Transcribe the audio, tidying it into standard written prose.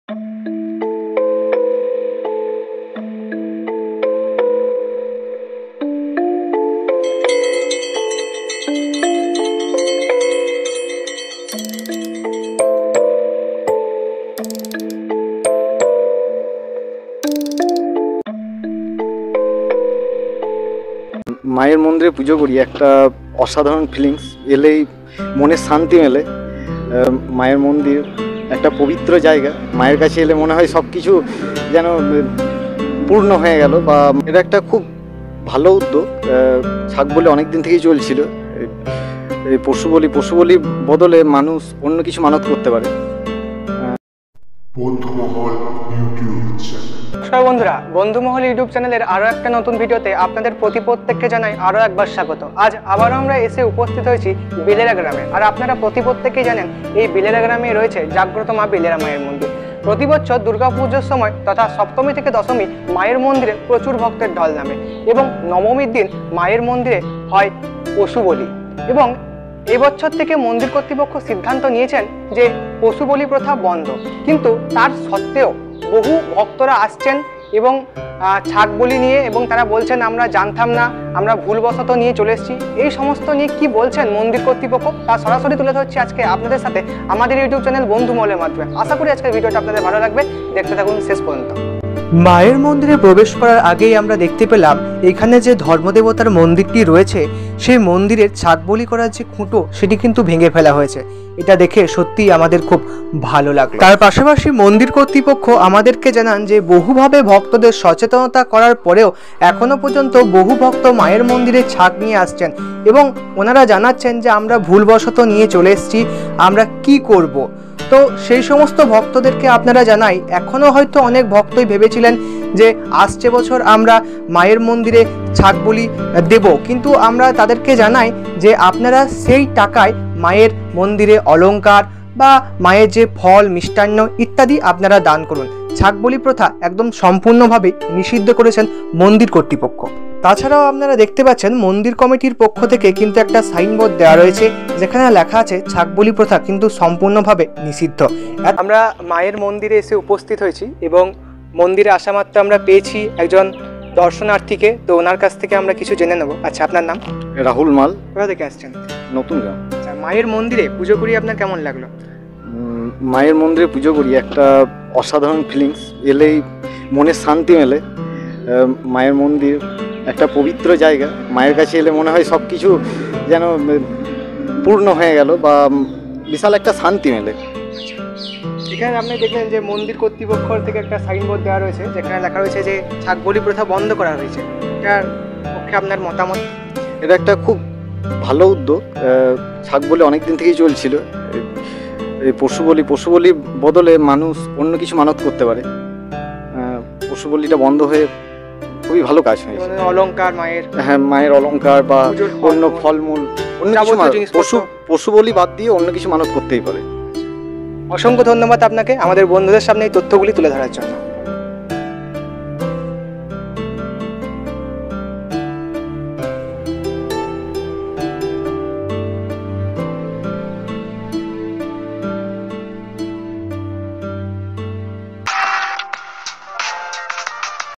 মায়ের মন্দিরে পুজো করি, একটা অসাধারণ ফিলিংস, এলেই মনের শান্তি মেলে। মায়ের মন্দির একটা পবিত্র জায়গা, মায়ের কাছে এলে মনে হয় সব কিছু যেন পূর্ণ হয়ে গেল। বা এটা একটা খুব ভালো উদ্যোগ, ছাগ বলে অনেক দিন থেকেই চলছিল। এই পশু বলি বদলে মানুষ অন্য কিছু মানত করতে পারে। নমস্কার বন্ধুরা, বন্ধুমহল ইউটিউব চ্যানেলের আরও একটা নতুন ভিডিওতে আপনাদের প্রত্যেককে জানাই আরও একবার স্বাগত। আজ আবারও আমরা এসে উপস্থিত হয়েছি বিলেরা গ্রামে। আর আপনারা প্রত্যেকেই জানেন এই বিলেরা গ্রামে রয়েছে জাগ্রত মা বিলেরা মায়ের মন্দির। প্রতি বছর দুর্গাপুজোর সময় তথা সপ্তমী থেকে দশমী মায়ের মন্দিরে প্রচুর ভক্তের ঢল নামে এবং নবমীর দিন মায়ের মন্দিরে হয় পশু বলি। এবং এবছর থেকে মন্দির কর্তৃপক্ষ সিদ্ধান্ত নিয়েছেন যে পশু বলি প্রথা বন্ধ, কিন্তু তার সত্ত্বেও বহু ভক্তরা আসছেন এবং ছাগ বলি নিয়ে, এবং তারা বলছেন আমরা জানতাম না, আমরা ভুলবশত নিয়ে চলে এসেছি। এই সমস্ত নিয়ে কি বলছেন মন্দির কর্তৃপক্ষ তা সরাসরি তুলে ধরছি আজকে আপনাদের সাথে আমাদের ইউটিউব চ্যানেল বন্ধুমহলের মাধ্যমে। আশা করি আজকের ভিডিওটা আপনাদের ভালো লাগবে, দেখতে থাকুন শেষ পর্যন্ত। মায়ের মন্দিরে প্রবেশ করার আগেই আমরা দেখতে পেলাম এখানে যে ধর্মদেবতার মন্দিরটি রয়েছে সেই মন্দিরের ছাগ বলি করার যে খুঁটো সেটি কিন্তু ভেঙে ফেলা হয়েছে। এটা দেখে সত্যিই আমাদের খুব ভালো লাগলো। তার পাশাপাশি মন্দির কর্তৃপক্ষ আমাদেরকে জানান যে বহুভাবে ভক্তদের সচেতনতা করার পরেও এখনো পর্যন্ত বহু ভক্ত মায়ের মন্দিরে ছাগ নিয়ে আসছেন এবং ওনারা জানাচ্ছেন যে আমরা ভুলবশত নিয়ে চলে এসেছি, আমরা কি করব। তো সেই সমস্ত ভক্তদেরকে আপনারা জানাই, এখনও হয়তো অনেক ভক্তই ভেবেছিলেন যে আসছে বছর আমরা মায়ের মন্দিরে ছাগ বলি দেব, কিন্তু আমরা তাদেরকে জানাই যে আপনারা সেই টাকায় মায়ের মন্দিরে অলংকার বা মায়ের যে ফল মিষ্টান্ন ইত্যাদি আপনারা দান করুন। ছাগ বলি প্রথা একদম সম্পূর্ণভাবে নিষিদ্ধ করেছেন মন্দির কর্তৃপক্ষ। তাছাড়াও আপনারা দেখতে পাচ্ছেন মন্দির কমিটির পক্ষ থেকে কিন্তু একটা সাইনবোর্ড দেওয়া রয়েছে যেখানে লেখা আছে ছাগ বলি প্রথা কিন্তু সম্পূর্ণভাবে নিষিদ্ধ। আমরা মায়ের মন্দিরে এসে উপস্থিত হয়েছি এবং মন্দিরে আসা মাত্র আমরা পেয়েছি একজন দর্শনার্থীকে, তো ওনার কাছ থেকে আমরা কিছু জেনে নেব। আচ্ছা, আপনার নাম? রাহুল মাল। কোথা থেকে আসছেন? নতুন গ্রাম। আচ্ছা, মায়ের মন্দিরে পুজো করি আপনার কেমন লাগলো? মায়ের মন্দিরে পুজো করি, একটা অসাধারণ ফিলিংস, এলেই মনের শান্তি মেলে। মায়ের মন্দির একটা পবিত্র জায়গা, মায়ের কাছে এলে মনে হয় সব কিছু যেন পূর্ণ হয়ে গেল বা বিশাল একটা শান্তি মেলে। এখানে আপনি দেখলেন যে মন্দির কর্তৃপক্ষ থেকে একটা সাইনবোর্ড দেওয়া রয়েছে যেখানে লেখা রয়েছে যে ছাগ বলি প্রথা বন্ধ করা হয়েছে। এটার পক্ষে আপনার মতামত? এটা একটা খুব ভালো উদ্যোগ, ছাগ বলে অনেক দিন থেকেই চলছিল। এই পশু বলি বদলে মানুষ অন্য কিছু মানত করতে পারে। পশু বলিটা বন্ধ হয়ে খুবই ভালো কাজ হয়েছে। অলংকার মায়ের, হ্যাঁ, মায়ের অলংকার বা অন্য ফলমূল, অন্য কিছু পশু বলি বাদ দিয়ে অন্য কিছু মানত করতেই পারে। অসংখ্য ধন্যবাদ আপনাকে আমাদের বন্ধুদের সামনে এই তথ্যগুলি তুলে ধরার জন্য।